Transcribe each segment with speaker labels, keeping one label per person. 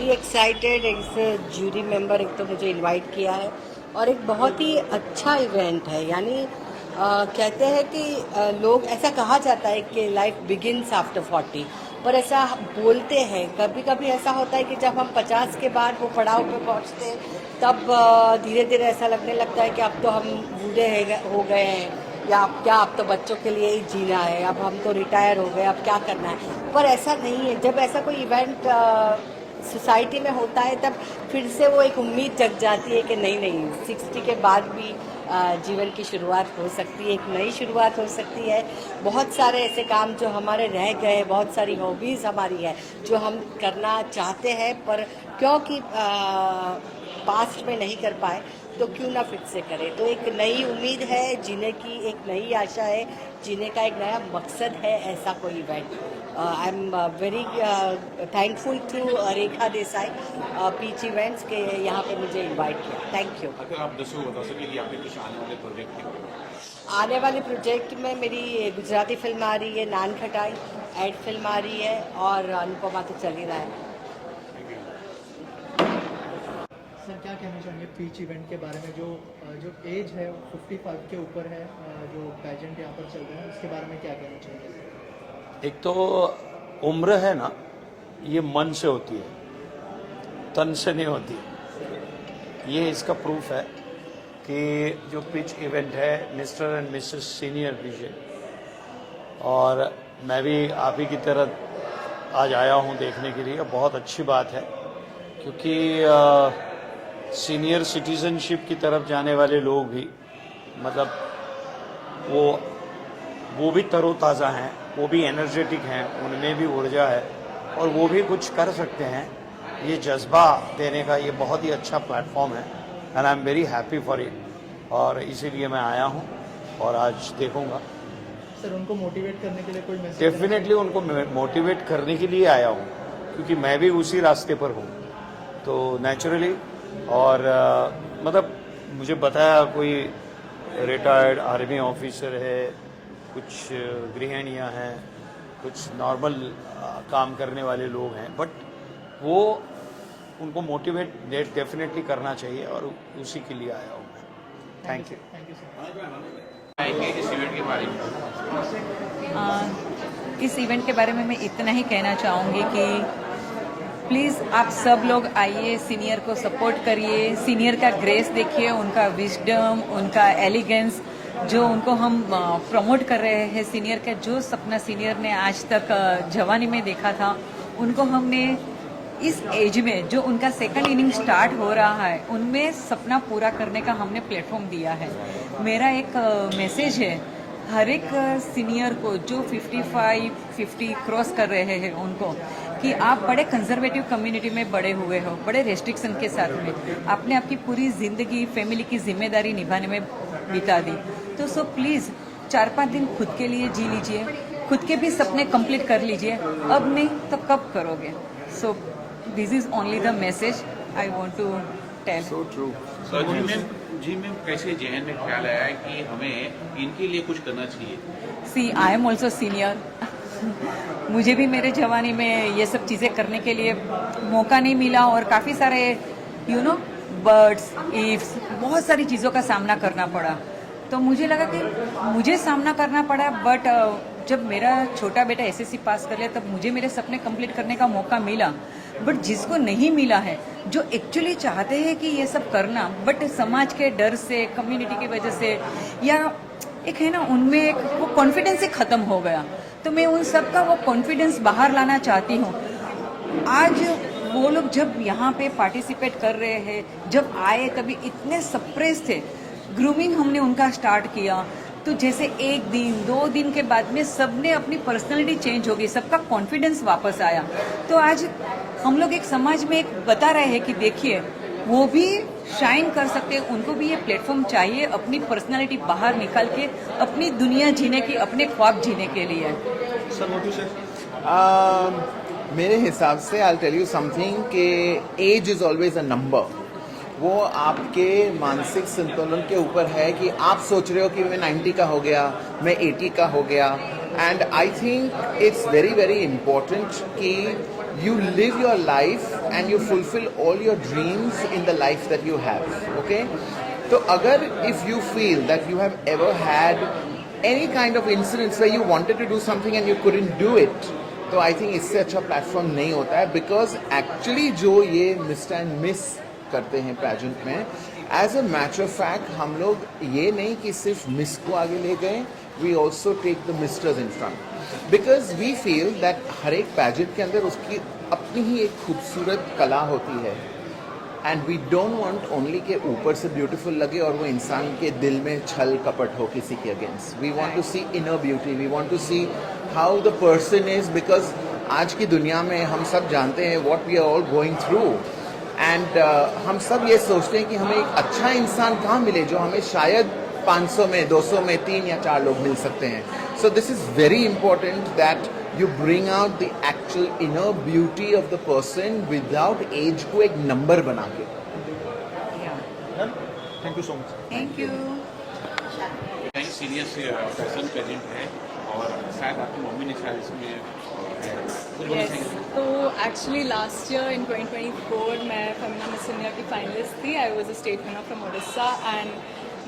Speaker 1: Very excited. एक jury member एक तो मुझे इनवाइट किया है और एक बहुत ही अच्छा इवेंट है। यानी कहते हैं कि लोग ऐसा कहा जाता है कि लाइफ बिगिनस आफ्टर 40, पर ऐसा बोलते हैं। कभी कभी ऐसा होता है कि जब हम 50 के बाद वो पड़ाव पे पहुंचते हैं तब धीरे धीरे ऐसा लगने लगता है कि अब तो हम बूढ़े हो गए हैं, या अब क्या, अब तो बच्चों के लिए ही जीना है, अब हम तो रिटायर हो गए, अब क्या करना है। पर ऐसा नहीं है। जब ऐसा कोई इवेंट सोसाइटी में होता है तब फिर से वो एक उम्मीद जग जाती है कि नहीं नहीं, 60 के बाद भी जीवन की शुरुआत हो सकती है, एक नई शुरुआत हो सकती है। बहुत सारे ऐसे काम जो हमारे रह गए, बहुत सारी हॉबीज़ हमारी है जो हम करना चाहते हैं पर क्योंकि पास्ट में नहीं कर पाए, तो क्यों ना फिर से करें। तो एक नई उम्मीद है, जीने की एक नई आशा है, जीने का एक नया मकसद है ऐसा कोई event. I am very thankful to Rekha Desai, Peach events के यहाँ पे मुझे इनवाइट किया। Thank you.
Speaker 2: अगर आप दर्शकों को बता सकें कि आपके कुछ आने वाले प्रोजेक्ट के बारे में।
Speaker 1: आने वाले प्रोजेक्ट में मेरी गुजराती फिल्म आ रही है, नान खटाई, एड फिल्म आ रही है और अनुपमा तो चल ही रहा है।
Speaker 3: सर क्या कहना चाहेंगे पीच इवेंट के बारे में, जो एज है 55 के ऊपर है, जो पेजेंट यहाँ पर चल रहे हैं उसके बारे में क्या कहना चाहेंगे सर?
Speaker 4: एक तो उम्र है ना, ये मन से होती है, तन से नहीं होती। ये इसका प्रूफ है कि जो पिच इवेंट है mister and Mrs senior vision, और मैं भी आप ही की तरह आज आया हूँ देखने के लिए। बहुत अच्छी बात है क्योंकि सीनियर सिटीजनशिप की तरफ जाने वाले लोग भी, मतलब वो भी तरोताज़ा हैं, वो भी एनर्जेटिक हैं, उनमें भी ऊर्जा है और वो भी कुछ कर सकते हैं। ये जज्बा देने का ये बहुत ही अच्छा प्लेटफॉर्म है and I am very happy for it, और इसीलिए मैं आया हूँ और आज देखूँगा।
Speaker 3: सर उनको मोटिवेट करने के लिए कोई मैसेज?
Speaker 4: डेफिनेटली उनको मोटिवेट करने के लिए आया हूँ क्योंकि मैं भी उसी रास्ते पर हूँ, तो नेचुरली। और मतलब मुझे बताया कोई रिटायर्ड आर्मी ऑफिसर है, कुछ गृहिणियाँ हैं, कुछ नॉर्मल काम करने वाले लोग हैं, बट वो उनको मोटिवेट डेफिनेटली करना चाहिए और उसी के लिए आया हूँ मैं। Thank you.
Speaker 3: Thank you sir.
Speaker 2: आएंगे इस इवेंट के बारे में।
Speaker 5: इस इवेंट के बारे में मैं इतना ही कहना चाहूँगी कि प्लीज़ आप सब लोग आइए, सीनियर को सपोर्ट करिए, सीनियर का ग्रेस देखिए, उनका विजडम, उनका एलिगेंस जो उनको हम प्रमोट कर रहे हैं। सीनियर का जो सपना सीनियर ने आज तक जवानी में देखा था, उनको हमने इस एज में जो उनका सेकंड इनिंग स्टार्ट हो रहा है उनमें सपना पूरा करने का हमने प्लेटफॉर्म दिया है। मेरा एक मैसेज है हर एक सीनियर को जो 50 क्रॉस कर रहे हैं उनको, कि आप बड़े कंजर्वेटिव कम्युनिटी में बड़े हुए हो, बड़े रेस्ट्रिक्शन के साथ में आपने आपकी पूरी ज़िंदगी फैमिली की जिम्मेदारी निभाने में बिता दी। तो सो प्लीज़ 4-5 दिन खुद के लिए जी लीजिए, खुद के भी सपने कंप्लीट कर लीजिए। अब नहीं तो कब करोगे? So this is only the message I want to tell.
Speaker 2: So true. जी मैम कैसे जहन में ख्याल आया कि हमें इनके लिए कुछ करना चाहिए?
Speaker 5: सी आई एम ऑल्सो सीनियर। मुझे भी मेरे जवानी में ये सब चीज़ें करने के लिए मौका नहीं मिला और काफ़ी सारे बर्ड्स इफ्स बहुत सारी चीज़ों का सामना करना पड़ा। तो मुझे लगा कि मुझे सामना करना पड़ा, बट जब मेरा छोटा बेटा एसएससी पास कर लिया तब मुझे मेरे सपने कंप्लीट करने का मौका मिला। बट जिसको नहीं मिला है, जो एक्चुअली चाहते हैं कि ये सब करना, बट समाज के डर से, कम्युनिटी की वजह से, या एक है ना उनमें एक वो कॉन्फिडेंस ही ख़त्म हो गया। तो मैं उन सब का वो कॉन्फिडेंस बाहर लाना चाहती हूँ। आज वो लोग जब यहाँ पे पार्टिसिपेट कर रहे हैं, जब आए तभी इतने सप्रेस थे। ग्रूमिंग हमने उनका स्टार्ट किया तो जैसे 1 दिन 2 दिन के बाद में सबने अपनी पर्सनैलिटी चेंज हो गई, सबका कॉन्फिडेंस वापस आया। तो आज हम लोग एक समाज में एक बता रहे हैं कि देखिए वो भी शाइन कर सकते हैं, उनको भी ये प्लेटफॉर्म चाहिए अपनी पर्सनालिटी बाहर निकाल के अपनी दुनिया जीने की, अपने ख्वाब जीने के लिए।
Speaker 2: सर मोटू सर,
Speaker 6: मेरे हिसाब से आई टेल यू समथिंग कि age is always a number. वो आपके मानसिक संतुलन के ऊपर है कि आप सोच रहे हो कि मैं 90 का हो गया, मैं 80 का हो गया। And I think it's very very important कि you live your life and you fulfill all your dreams in the life that you have. Okay? So agar if you feel that you have ever had any kind of incidents where you wanted to do something and you couldn't do it, तो I think इससे अच्छा platform नहीं होता है, because actually जो ये mister and miss करते हैं पैजेंट में, as a matter of fact हम लोग ये नहीं कि सिर्फ मिस को आगे ले गए, we also take the misters in front, because we feel that हर एक पैजेंट के अंदर उसकी अपनी ही एक खूबसूरत कला होती है, and we don't want only के ऊपर से ब्यूटीफुल लगे और वो इंसान के दिल में छल कपट हो किसी के against. We want to see inner beauty, we want to see how the person is, because आज की दुनिया में हम सब जानते हैं what we are all going through, and हम सब ये सोचते हैं कि हमें एक अच्छा इंसान कहाँ मिले जो हमें शायद 500 में 200 में 3 या 4 लोग मिल सकते हैं. So this is very important that you bring out the actual inner beauty of the person without age को एक नंबर बना के.
Speaker 3: Thank you so much.
Speaker 5: Thank you.
Speaker 2: कई सीनियर से फैशन पेजेंट है और शायद आपकी मम्मी ने शायद इसमें
Speaker 7: Yes. तो एक्चुअली लास्ट ईयर इन 2024 मैं फेमिना मिस इंडिया की फाइनलिस्ट थी. I was a state winner from Odisha, and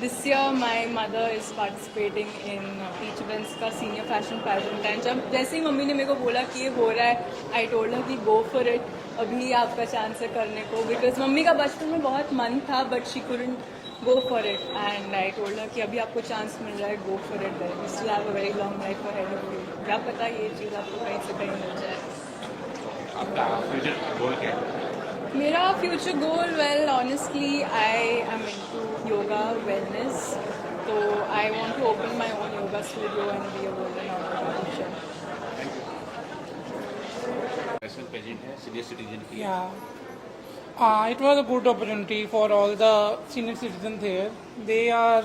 Speaker 7: this year my mother is participating in Peach events का सीनियर फैशन पैजेंट. एंड जब जैसे ही मम्मी ने मेरे को बोला कि ये हो रहा है, आई टोल्ड हर कि गो फॉर इट, अभी आपका चांस है करने को, बिकॉज मम्मी का बचपन में बहुत मन था but she couldn't go for it, and I told her कि अभी आपको चांस मिल रहा है, go for it, you still have a very long life ahead of you. क्या पता ये चीज़ आपको कहीं से कहीं मिल जाए.
Speaker 2: आपका फ्यूचर गोल क्या है?
Speaker 7: मेरा future goal, well honestly I am into yoga wellness, तो I want to open my own yoga studio and be a golden organisation.
Speaker 2: Fashion pageant है, सीनियर सिटीजन की.
Speaker 8: Yeah. It was a good opportunity for all the senior citizens here. They are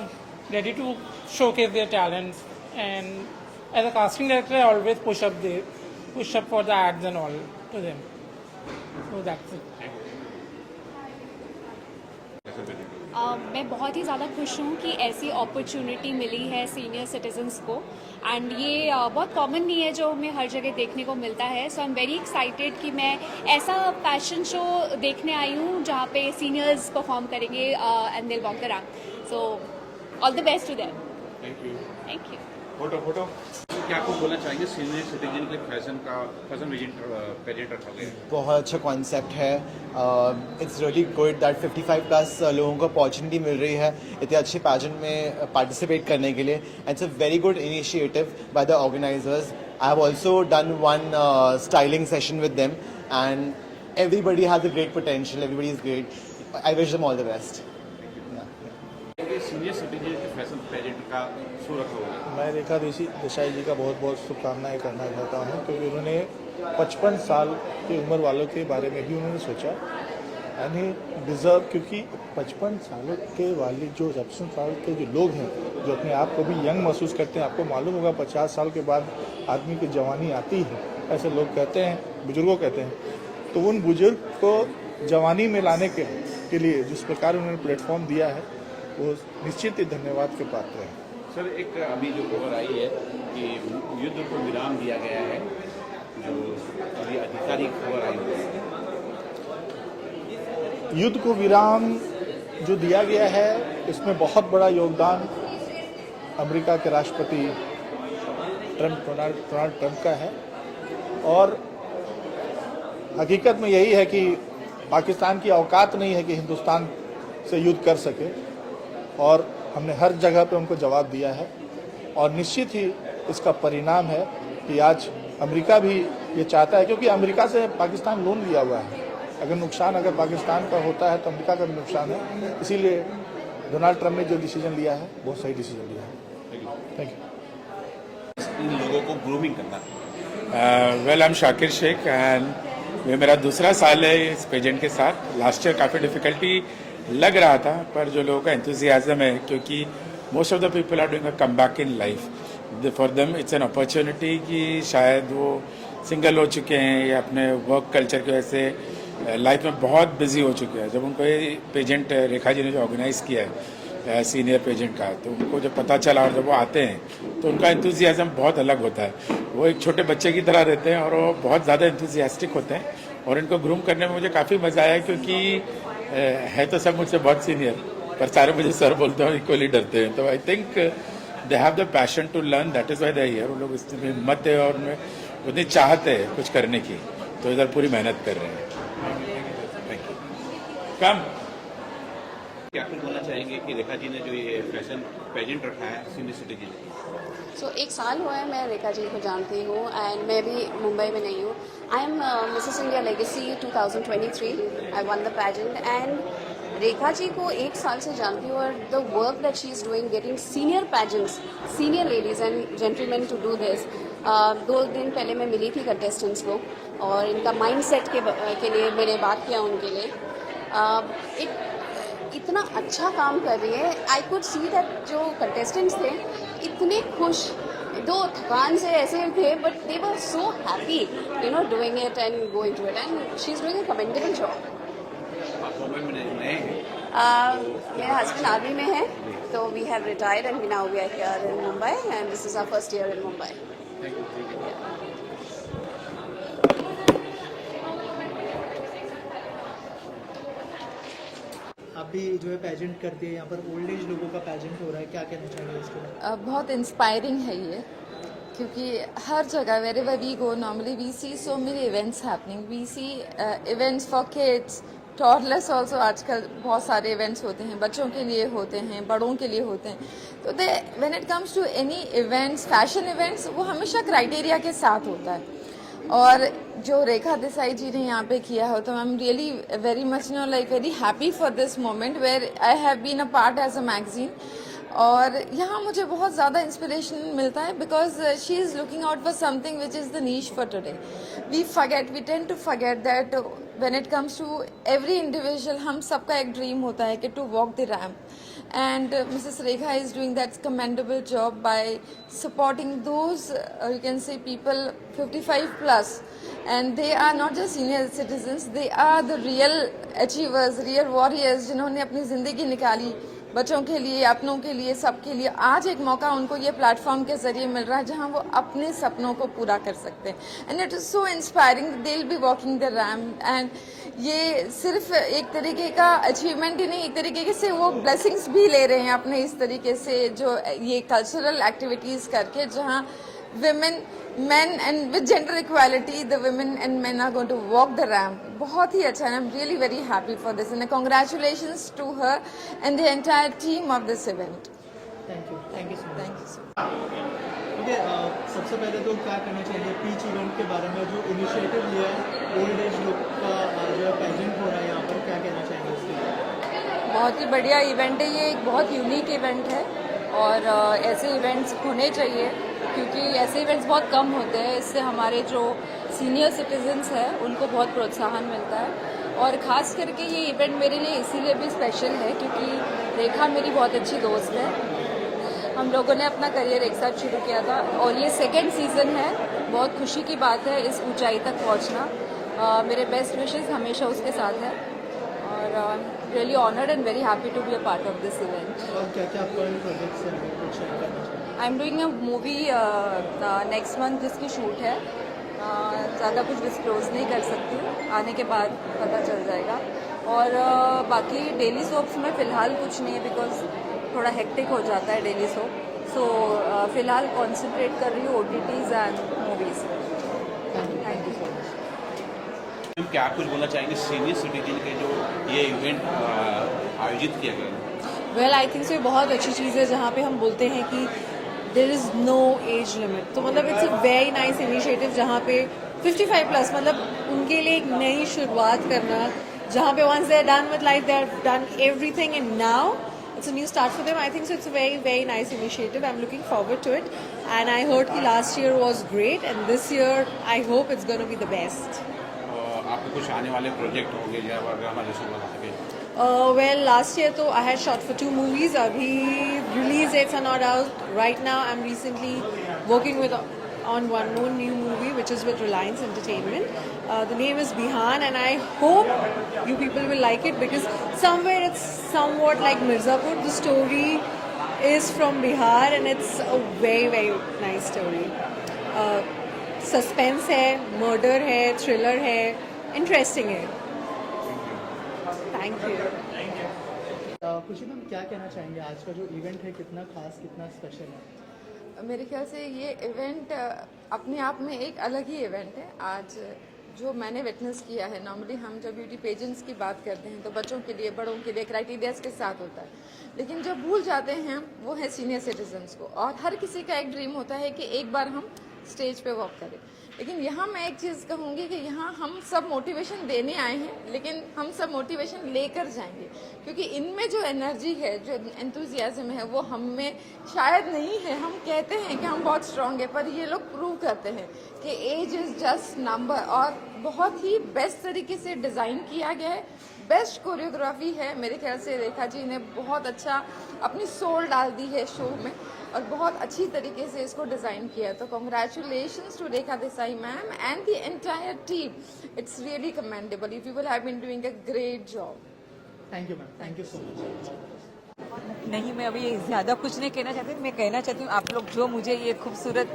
Speaker 8: ready to showcase their talents, and as a casting director, I always push up for the ads and all to them. So that's it.
Speaker 9: मैं बहुत ही ज़्यादा खुश हूँ कि ऐसी opportunity मिली है senior citizens को, and ये बहुत कॉमन नहीं है जो हमें हर जगह देखने को मिलता है. सो आई एम वेरी एक्साइटेड कि मैं ऐसा फैशन शो देखने आई हूँ जहाँ पे सीनियर्स परफॉर्म करेंगे and they will walk around. So all the best to them.
Speaker 2: Thank you.
Speaker 9: Thank you.
Speaker 2: Photo क्या आपको बोलना चाहेंगे सीनियर सिटीजन के फैशन पेजेंट रखा गया है?
Speaker 10: बहुत अच्छा कॉन्सेप्ट है. It's really good that 55 plus लोगों को अपॉर्चुनिटी मिल रही है इतने अच्छे पैजेंट में पार्टिसिपेट करने के लिए, and it's a very good initiative by the organizers. I have also done one styling session with them, and everybody has a great potential, everybody is great. I wish them all the best.
Speaker 2: Senior citizen के fashion pageant का show रखा हुआ है.
Speaker 11: मैं रेखा देसाई जी का बहुत बहुत शुभकामनाएं करना चाहता हूं, क्योंकि उन्होंने 55 साल की उम्र वालों के बारे में भी उन्होंने सोचा, यानी डिज़र्व, क्योंकि 55 सालों के वाले जो 55 साल के जो लोग हैं जो अपने आप को भी यंग महसूस करते हैं. आपको मालूम होगा 50 साल के बाद आदमी की जवानी आती है, ऐसे लोग कहते हैं, बुजुर्गों कहते हैं. तो उन बुजुर्ग को जवानी में लाने के लिए जिस प्रकार उन्होंने प्लेटफॉर्म दिया है वो निश्चित ही धन्यवाद के पात्र हैं.
Speaker 2: सर, एक अभी जो खबर आई है कि युद्ध को विराम दिया गया है, जो अभी आधिकारिक खबर आई है.
Speaker 11: युद्ध को विराम जो दिया गया है इसमें बहुत बड़ा योगदान अमेरिका के राष्ट्रपति डोनाल्ड ट्रंप का है, और हकीकत में यही है कि पाकिस्तान की औकात नहीं है कि हिंदुस्तान से युद्ध कर सके, और हमने हर जगह पे उनको जवाब दिया है. और निश्चित ही इसका परिणाम है कि आज अमेरिका भी ये चाहता है, क्योंकि अमेरिका से पाकिस्तान लोन लिया हुआ है. अगर पाकिस्तान का होता है तो अमेरिका का भी नुकसान है. इसीलिए डोनाल्ड ट्रंप ने जो डिसीजन लिया है बहुत सही डिसीजन लिया है. Thank you.
Speaker 2: इन लोगों को ग्रूमिंग करना.
Speaker 12: Well, I am Shakir Sheikh and ये मेरा दूसरा साल है इस पेजेंट के साथ. लास्ट ईयर काफ़ी डिफ़िकल्टी लग रहा था, पर जो लोगों का एंथुजियाज्म है, क्योंकि most of the people are doing a comeback in life, for them it's an opportunity कि शायद वो सिंगल हो चुके हैं या अपने वर्क कल्चर की वजह से लाइफ में बहुत बिजी हो चुके हैं. जब उनको ये पेजेंट रेखा जी ने जो ऑर्गेनाइज़ किया है सीनियर पेजेंट का, तो उनको जब पता चला और जब वो आते हैं तो उनका एंथुजियाज्म बहुत अलग होता है। वो एक छोटे बच्चे की तरह रहते हैं और वो बहुत ज़्यादा एंथुजियास्टिक होते हैं और इनको ग्रूम करने में मुझे काफ़ी मज़ा आया, क्योंकि है तो सब मुझसे बहुत सीनियर, पर सारे मुझे सर बोलते हैं, इक्वली डरते हैं। तो I think they have the passion to learn, that is why they here. उन लोग इसमें हिम्मत है और उनमें उतनी चाहत है कुछ करने की, तो इधर पूरी मेहनत कर रहे हैं। Thank you. कम
Speaker 2: क्या कुछ बोलना चाहेंगे कि रेखा जी ने जो ये फैशन पेजेंट रखा है सीनियर सिटीजन?
Speaker 13: सो 1 साल हुआ है मैं रेखा जी को जानती हूँ एंड मैं भी मुंबई में नहीं हूँ। I am Mrs India legacy 2023। I won the pageant and Rekha ji को 1 साल से जानती हूँ और the work that she is doing getting senior pageants, senior ladies and gentleman to do this. 2 दिन पहले मैं मिली थी कंटेस्टेंट्स को और इनका माइंड सेट के लिए मैंने बात किया उनके लिए। इतना अच्छा काम कर रही है। आई कुड सी दैट जो कंटेस्टेंट्स थे इतने खुश, दो थकान से ऐसे थे, but they were so happy doing it and going to it and she is doing a commendable job. मेरे हस्बैंड आर्मी में है, तो we have retired and now we are here in Mumbai and this is our first year in Mumbai.
Speaker 3: आप भी जो है pageant करती है, यहाँ पर ओल्ड एज लोगों का पेजेंट हो रहा है, क्या कहना चाहिए इसके बारे में?
Speaker 14: बहुत इंस्पायरिंग है ये, क्योंकि हर जगह wherever we go normally we see so many events happening. We see events for kids, toddlers also. आजकल बहुत सारे इवेंट्स होते हैं, बच्चों के लिए होते हैं, बड़ों के लिए होते हैं। तो they when it comes to any events, fashion events, वो हमेशा क्राइटेरिया के साथ होता है। और जो रेखा देसाई जी ने यहाँ पे किया है, तो I am really very much very happy for this moment where I have been a part as a magazine. और यहाँ मुझे बहुत ज़्यादा इंस्पिरेशन मिलता है because she is looking out for something which is the niche for today. We tend to forget that when it comes to every individual, हम सबका एक ड्रीम होता है कि to walk the ramp. And Mrs Rekha is doing that commendable job by supporting those you can say people 55+, and they are not just senior citizens, they are the real achievers, real warriors, जिन्होंने अपनी ज़िंदगी निकाली बच्चों के लिए, अपनों के लिए, सबके लिए। आज एक मौका उनको ये प्लेटफॉर्म के जरिए मिल रहा है जहां वो अपने सपनों को पूरा कर सकते हैं। And it is so inspiring, they will be walking the ramp. And ये सिर्फ एक तरीके का अचीवमेंट ही नहीं, एक तरीके से वो ब्लेसिंग्स भी ले रहे हैं अपने इस तरीके से जो ये कल्चरल एक्टिविटीज़ करके, जहाँ women, men, and with gender equality, the women and men are going to walk the ramp. बहुत ही अच्छा है. I'm really very happy for this and congratulations to her and the entire team of this event.
Speaker 3: Thank you so much.
Speaker 14: Thank you so much.
Speaker 3: Okay, सबसे पहले तो क्या करना चाहिए peach event के बारे में, जो इनिशिएटिव लिया है ओल्ड एज लोग का जो है पेजेंट हो रहा है यहाँ पर, क्या कहना चाहेंगे उसके लिए?
Speaker 5: बहुत ही बढ़िया इवेंट है ये, एक बहुत यूनिक इवेंट है और ऐसे इवेंट्स होने चाहिए क्योंकि ऐसे इवेंट्स बहुत कम होते हैं। इससे हमारे जो सीनियर सिटीजन्स हैं उनको बहुत प्रोत्साहन मिलता है और ख़ास करके ये इवेंट मेरे लिए इसीलिए भी स्पेशल है क्योंकि रेखा मेरी बहुत अच्छी दोस्त है। हम लोगों ने अपना करियर एक साथ शुरू किया था और ये सेकेंड सीज़न है। बहुत खुशी की बात है इस ऊंचाई तक पहुंचना। मेरे बेस्ट विशेस हमेशा उसके साथ है और really honoured and very happy to be a part of this event.
Speaker 3: और क्या क्या प्रोजेक्ट्स हैं कुछ शेयर करना चाहिए?
Speaker 5: I am doing a movie next month जिसकी शूट है। ज़्यादा कुछ डिस्क्लोज नहीं कर सकती, आने के बाद पता चल जाएगा। और बाकी डेली सोप्स में फ़िलहाल कुछ नहीं है बिकॉज थोड़ा हेक्टिक हो जाता है डेली सोप। सो फ़िलहाल कॉन्सेंट्रेट कर रही हूँ OTTs and movies. Thank you so much.
Speaker 2: क्या आप कुछ बोलना चाहेंगे सीनियर सिटीजन के जो ये इवेंट आयोजित किया गया?
Speaker 15: वेल आई थिंक सो ये बहुत अच्छी चीज़ है जहाँ पे हम बोलते हैं कि there is no age limit. तो मतलब it's a very nice initiative जहाँ पे 55+ मतलब उनके लिए एक नई शुरुआत करना, जहाँ पे once they are done with life, they are done everything and now it's a new start for them. I think so it's a very, very nice initiative. I'm looking forward to it. And I heard that last year was great and this year I hope it's going to be the best.
Speaker 2: आपके कुछ आने वाले project होंगे या हमारे शुरू हो सके?
Speaker 15: Well, last year तो I had shot for 2 movies. अभी release dates are not out. Right now I'm recently working with on one more new movie which is with Reliance Entertainment. The name is Bihan, and I hope you people will like it because somewhere it's somewhat like Mirzapur. The story is from Bihar and it's a very very nice story. Suspense है, murder है, thriller है, interesting है. Thank you.
Speaker 3: खुशी ma'am क्या कहना चाहेंगे, आज का जो इवेंट है कितना खास, कितना स्पेशल है?
Speaker 14: मेरे ख्याल से ये इवेंट अपने आप में एक अलग ही इवेंट है। आज जो मैंने विटनेस किया है, नॉर्मली हम जब ब्यूटी पेजेंट्स की बात करते हैं तो बच्चों के लिए, बड़ों के लिए क्राइटेरियाज के साथ होता है, लेकिन जब भूल जाते हैं वो है सीनियर सिटीजन्स को। और हर किसी का एक ड्रीम होता है कि एक बार हम स्टेज पे वॉक करें, लेकिन यहाँ मैं एक चीज़ कहूँगी कि यहाँ हम सब मोटिवेशन देने आए हैं, लेकिन हम सब मोटिवेशन लेकर जाएंगे, क्योंकि इनमें जो एनर्जी है, जो एंथुजियाज्म है, वो हम में शायद नहीं है। हम कहते हैं कि हम बहुत स्ट्रांग है, पर ये लोग प्रूव करते हैं कि एज इज़ जस्ट नंबर। और बहुत ही बेस्ट तरीके से डिज़ाइन किया गया है, बेस्ट कोरियोग्राफी है। मेरे ख्याल से रेखा जी ने बहुत अच्छा अपनी सोल डाल दी है शो में और बहुत अच्छी तरीके से इसको डिज़ाइन किया। तो congratulations to Rekha Desai ma'am and the entire team. It's really commendable. You people have been doing a great job.
Speaker 3: Thank you ma'am, thank you so much.
Speaker 5: नहीं, मैं अभी ज़्यादा कुछ नहीं कहना चाहती। मैं कहना चाहती हूँ आप लोग जो मुझे ये खूबसूरत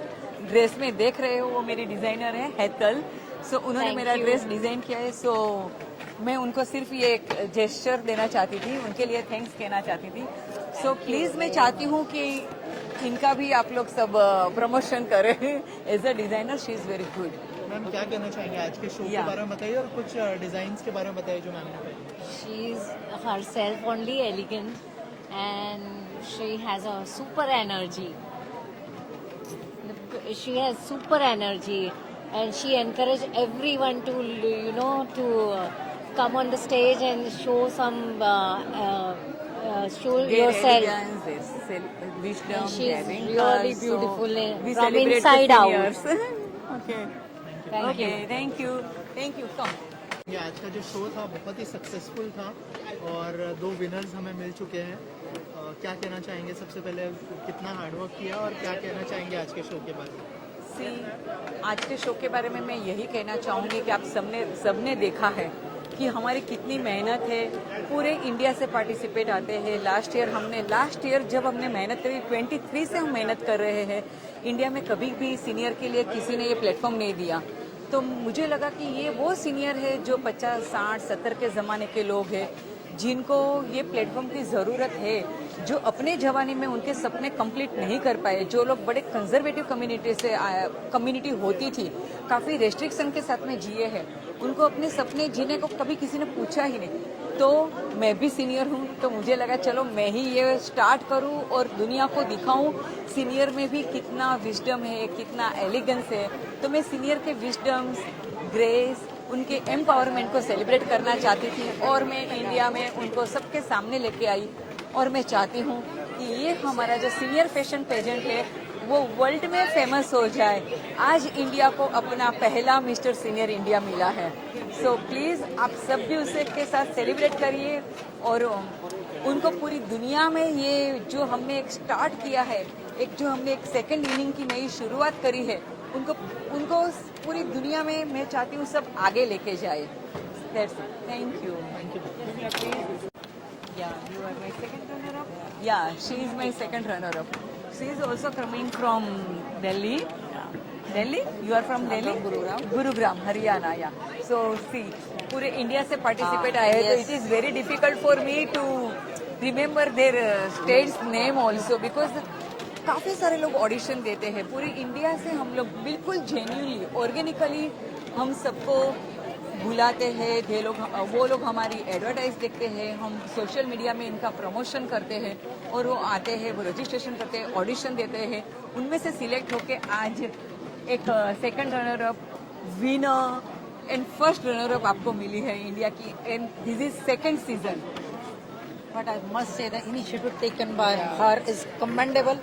Speaker 5: ड्रेस में देख रहे हो वो मेरी डिज़ाइनर है हेतल। सो उन्होंने मेरा ड्रेस डिज़ाइन किया है। सो मैं उनको सिर्फ ये एक जेस्चर देना चाहती थी, उनके लिए थैंक्स कहना चाहती थी। सो प्लीज़ मैं चाहती हूँ कि इनका भी आप लोग सब प्रमोशन करें। As a designer she is very good.
Speaker 3: Ma'am क्या कहना चाहेंगे, आज के शो के बारे में बताइए और कुछ डिज़ाइंस के बारे में बताइए जो मैम ने कही।
Speaker 16: She is herself only elegant and she has a super energy. She has super energy and she encourages everyone to, you know, to come on the stage and show some, show yourself.
Speaker 5: Wisdom,
Speaker 16: She is
Speaker 5: having
Speaker 16: really
Speaker 5: also,
Speaker 16: beautiful
Speaker 5: we
Speaker 16: from
Speaker 5: celebrate
Speaker 16: inside
Speaker 5: the
Speaker 16: out.
Speaker 5: seniors. Okay.
Speaker 16: Thank you.
Speaker 5: Thank you. Thank you. Come.
Speaker 3: ये आज का जो show था बहुत ही successful था और 2 winners हमें मिल चुके हैं। क्या कहना चाहेंगे, सबसे पहले कितना हार्डवर्क किया और क्या कहना चाहेंगे आज के शो के बारे में?
Speaker 5: आज के शो के बारे में मैं यही कहना चाहूँगी कि आप सबने देखा है कि हमारी कितनी मेहनत है। पूरे इंडिया से पार्टिसिपेट आते हैं। लास्ट ईयर जब हमने मेहनत करी, 23 से हम मेहनत कर रहे हैं। इंडिया में कभी भी सीनियर के लिए किसी ने ये प्लेटफॉर्म नहीं दिया, तो मुझे लगा कि ये वो सीनियर है जो 50, 60, 70 के ज़माने के लोग हैं जिनको ये प्लेटफॉर्म की ज़रूरत है, जो अपने जवानी में उनके सपने कंप्लीट नहीं कर पाए, जो लोग बड़े कंजर्वेटिव कम्युनिटी होती थी, काफ़ी रेस्ट्रिक्शन के साथ में जिए हैं, उनको अपने सपने जीने को कभी किसी ने पूछा ही नहीं। तो मैं भी सीनियर हूँ, तो मुझे लगा चलो मैं ही ये स्टार्ट करूँ और दुनिया को दिखाऊँ सीनियर में भी कितना विजडम है, कितना एलिगेंस है। तो मैं सीनियर के विजडम्स, ग्रेस, उनके एम्पावरमेंट को सेलिब्रेट करना चाहती थी और मैं इंडिया में उनको सबके सामने लेके आई। और मैं चाहती हूँ कि ये हमारा जो सीनियर फैशन पेजेंट है वो वर्ल्ड में फेमस हो जाए। आज इंडिया को अपना पहला मिस्टर सीनियर इंडिया मिला है। सो प्लीज़ आप सब भी उसे के साथ सेलिब्रेट करिए और उनको पूरी दुनिया में ये जो हमने एक स्टार्ट किया है, जो हमने एक सेकेंड इनिंग की नई शुरुआत करी है, उनको पूरी दुनिया में मैं चाहती हूँ सब आगे लेके जाए। Thank you. Yeah, you are my second runner-up. Yeah, she is my second runner-up. She is also coming from Delhi. Delhi? You are from Delhi? Gurugram, Haryana. Yeah. So see, पूरे इंडिया से participate आए हैं, तो it is very difficult for me to remember their state's name also because काफ़ी सारे लोग audition देते हैं। पूरी इंडिया से हम लोग बिल्कुल जेन्युइनली, ऑर्गेनिकली हम सबको बुलाते हैं। वो लोग हमारी एडवर्टाइज देखते हैं, हम सोशल मीडिया में इनका प्रमोशन करते हैं और वो आते हैं, वो रजिस्ट्रेशन करते हैं, ऑडिशन देते हैं। उनमें से सिलेक्ट होके आज एक second runner up, winner and first runner up आपको मिली है इंडिया की, and this is second season.
Speaker 17: But I must say the initiative taken by her is commendable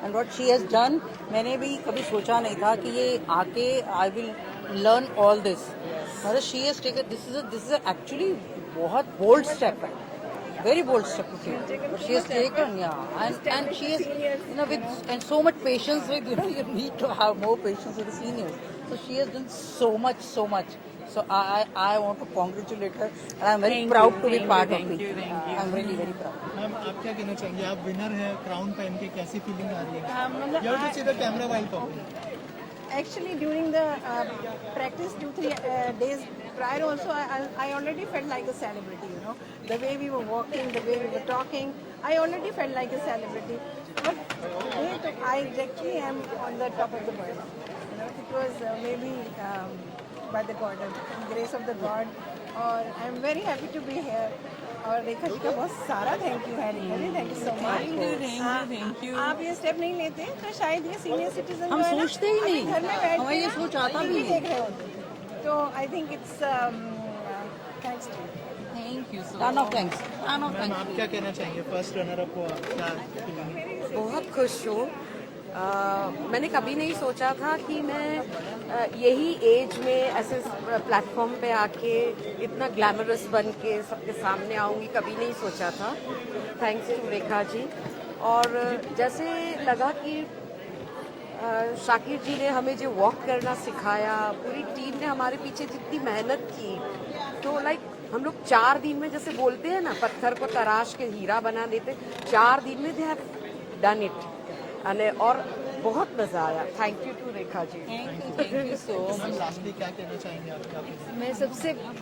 Speaker 17: and what she has done, मैंने भी कभी सोचा नहीं था कि ये आके I will learn all this. मतलब she has taken this is a actually बहुत bold step है very bold step to take. But she has taken, yeah, and she is, you know, with and so much patience with, you know, you need to have more patience with the seniors. So she has done so much. So I want to congratulate her, and I'm very proud to be part of it. I'm really very proud.
Speaker 3: Ma'am आप क्या कहना चाहेंगे, आप winner हैं, crown पहन के कैसी feeling आ रही है? You have to see the camera while talking.
Speaker 18: Actually, during the practice 2-3 days prior also, I already felt like a celebrity, you know. The way we were walking, the way we were talking, I already felt like a celebrity. But I actually am on the top of the world. You know, it was maybe by the God, grace of the God. और I am very happy to be here. और रेखा जी का बहुत सारा thank you है, Rekha ji, thank you so much.
Speaker 15: Thank you.
Speaker 18: आप ये step नहीं लेते तो शायद ये सीनियर सिटीजन
Speaker 17: हम सोचते ही नहीं,
Speaker 18: घर में बैठ
Speaker 17: हमें ये सोच आता भी नहीं।
Speaker 18: देख रहे होते, तो I think it's thanks to
Speaker 15: thank you
Speaker 17: Ton of thanks.
Speaker 3: मैम आप क्या कहना चाहेंगे, फर्स्ट रनर अप हुआ, क्या फीलिंग?
Speaker 19: बहुत खुश हूँ। मैंने कभी नहीं सोचा था कि मैं यही एज में ऐसे प्लेटफॉर्म पे आके इतना ग्लैमरस बन के सबके सामने आऊँगी, कभी नहीं सोचा था। थैंक्स टू रेखा जी। और जैसे लगा कि शाकिर जी ने हमें जो वॉक करना सिखाया, पूरी टीम ने हमारे पीछे जितनी मेहनत की, तो लाइक हम लोग 4 दिन में, जैसे बोलते हैं ना, पत्थर को तराश के हीरा बना देते, 4 दिन में दे हैव डन इट। और बहुत मजा आया। Thank you to Rekha ji.
Speaker 15: Thank you so much.
Speaker 3: Lastly क्या कहना चाहेंगे आप?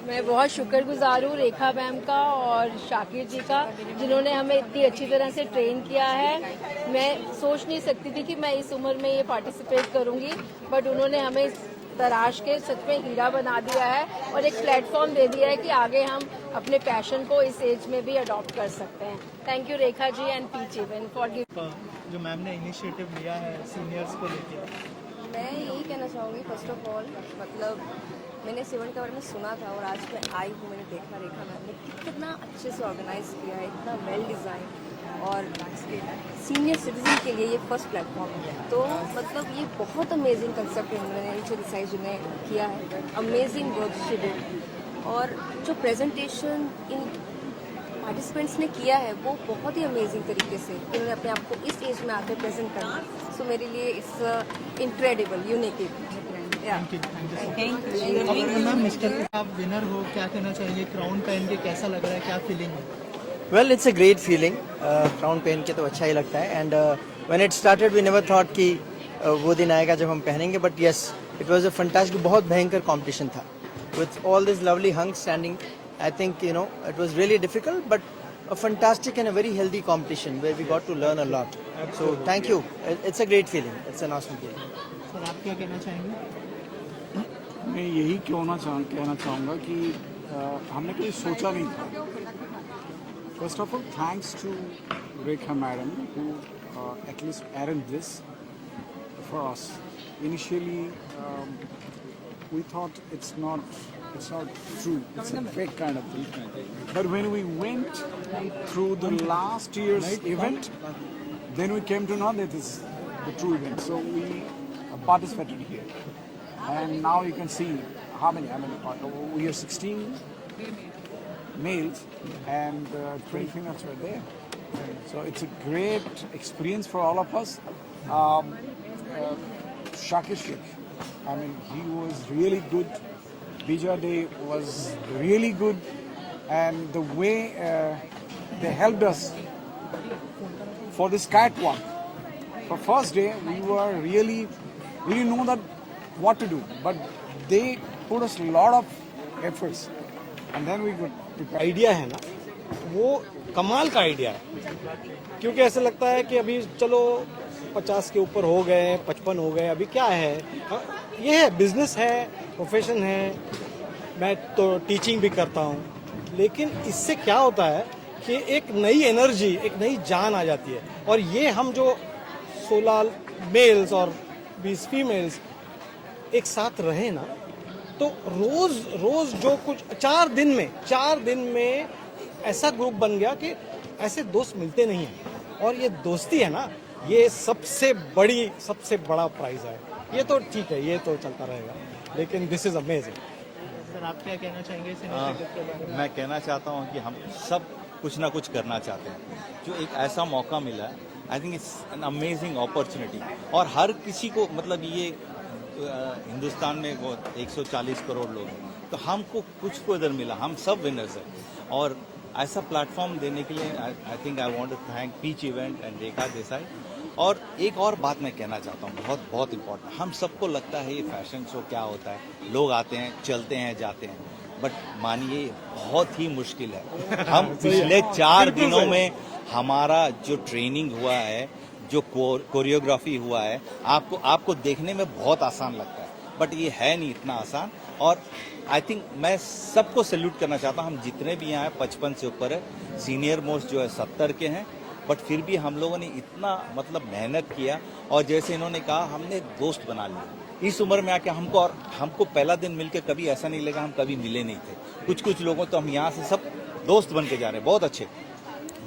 Speaker 16: मैं बहुत शुक्रगुजार हूँ रेखा मैम का और शाकिर जी का, जिन्होंने हमें इतनी अच्छी तरह से ट्रेन किया है। मैं सोच नहीं सकती थी कि मैं इस उम्र में ये पार्टिसिपेट करूँगी, बट उन्होंने हमें तराश के सच में हीरा बना दिया है और एक प्लेटफॉर्म दे दिया है कि आगे हम अपने पैशन को इस एज में भी अडॉप्ट कर सकते हैं। Thank you Rekha ji and Peach इवन फॉर गिविंग।
Speaker 3: जो मैम ने इनिशिएटिव लिया है सीनियर्स को लेकर,
Speaker 13: मैं यही कहना चाहूँगी, फर्स्ट ऑफ ऑल मतलब मैंने इस इवेंट के बारे में सुना था और आज मैं आई हूँ, मैंने देखा रेखा मैम ने कितना अच्छे से ऑर्गेनाइज किया है, इतना वेल डिज़ाइन, और सीनियर सिटीजन के लिए ये फर्स्ट प्लेटफॉर्म है। तो मतलब ये बहुत अमेजिंग कंसेप्ट इन्होंने इंट्रोड्यूस किया है, अमेजिंग वर्क शेड्यूल, और जो प्रेजेंटेशन इन पार्टिसिपेंट्स ने किया है वो बहुत ही अमेजिंग तरीके से इन्होंने अपने आप को इस एज में आकर प्रेजेंट करना। सो मेरे लिए it's incredible, unique
Speaker 3: ma'am mister आप विनर हो, क्या कहना चाहिए? क्राउन पहन के कैसा लग रहा है, क्या फीलिंग है?
Speaker 20: Well it's a great feeling. Crown पहन के तो अच्छा ही लगता है, and when it started we never thought कि वो दिन आएगा जब हम पहनेंगे, but yes it was a fantastic, बहुत भयंकर कंपटीशन था with all this lovely hunks standing. I think, you know, it was really difficult, but a fantastic and a very healthy competition where we got to learn a lot. So thank you. It's a great feeling. It's an awesome feeling.
Speaker 3: Sir आप क्या कहना चाहेंगे?
Speaker 4: मैं यही कहना चाहूँगा कि हमने कभी सोचा नहीं था। First of all thanks to Rekha madam who at least arranged this for us. Initially we thought it's not true, it's a fake kind of thing. But when we went through the last year's event, then we came to know that this is the true event. So we participated here. And now you can see how many, we are 16 males and 20 females were there. So it's a great experience for all of us. Shakir Sheikh, he was really good. Bija Day was really good, and the way they helped us for this catwalk. For first day, we didn't know that what to do, but they put us a lot of efforts, and then we got prepared.
Speaker 21: Idea है ना, वो कमाल का idea है, क्योंकि ऐसा लगता है कि अभी चलो 50 के ऊपर हो गए, 55 हो गए, अभी क्या है, ये है बिजनेस है, प्रोफेशन है, मैं तो टीचिंग भी करता हूँ, लेकिन इससे क्या होता है कि एक नई एनर्जी, एक नई जान आ जाती है। और ये हम जो 16 मेल्स और 20 फीमेल्स एक साथ रहे ना, तो रोज जो कुछ 4 दिन में ऐसा ग्रुप बन गया कि ऐसे दोस्त मिलते नहीं हैं। और ये दोस्ती है ना, ये सबसे बड़ा प्राइज है। ये तो ठीक है, ये तो चलता रहेगा, लेकिन दिस इज अमेजिंग।
Speaker 3: सर आप क्या कहना चाहेंगे इस इनिशिएटिव के बारे में?
Speaker 22: मैं कहना चाहता हूँ कि हम सब
Speaker 1: कुछ ना कुछ करना चाहते हैं। जो एक ऐसा मौका मिला है, आई think it's an amazing opportunity. और हर किसी को मतलब ये हिंदुस्तान में वो 140 करोड़ लोग हैं, तो हमको कुछ को इधर मिला, हम सब विनर्स हैं। और ऐसा प्लेटफॉर्म देने के लिए I think I want to thank Peach event and Rekha Desai. और एक और बात मैं कहना चाहता हूँ, बहुत बहुत इम्पोर्टेंट। हम सबको लगता है ये फैशन शो क्या होता है, लोग आते हैं, चलते हैं, जाते हैं, बट मानिए बहुत ही मुश्किल है। हम पिछले 4 दिनों में हमारा जो ट्रेनिंग हुआ है, जो कोरियोग्राफी हुआ है, आपको देखने में बहुत आसान लगता है, बट ये है नहीं इतना आसान। और आई थिंक मैं सबको सैल्यूट करना चाहता हूँ। हम जितने भी यहाँ हैं 55 से ऊपर है, सीनियर मोस्ट जो है 70 के हैं, बट फिर भी हम लोगों ने इतना मतलब मेहनत किया। और जैसे इन्होंने कहा, हमने दोस्त बना लिए इस उम्र में आके। हमको पहला दिन मिलके कभी ऐसा नहीं लगा हम कभी मिले नहीं थे। कुछ लोगों तो हम यहाँ से सब दोस्त बन के जा रहे हैं, बहुत अच्छे।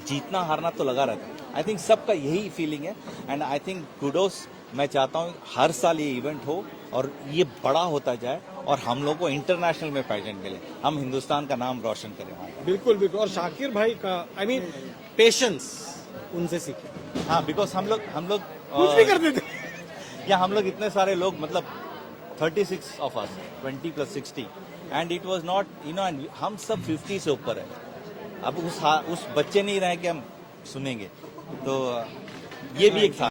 Speaker 1: जीतना हारना तो लगा रहता है, आई थिंक सबका यही फीलिंग है। एंड आई थिंक कुडोस, मैं चाहता हूँ हर साल ये इवेंट हो और ये बड़ा होता जाए और हम लोग को इंटरनेशनल में पेजेंट मिले, हम हिंदुस्तान का नाम रोशन करें वहाँ।
Speaker 21: बिल्कुल बिल्कुल। और शाकिर भाई का आई मीन पेशेंस उनसे सीखे।
Speaker 1: हाँ, बिकॉज हम लोग
Speaker 21: कुछ भी करते थे
Speaker 1: या हम लोग इतने सारे लोग, मतलब 36 of us, 20 + 60, and it was not and हम सब 50 से ऊपर है। अब उस बच्चे नहीं रहे कि हम सुनेंगे, तो ये भी एक था।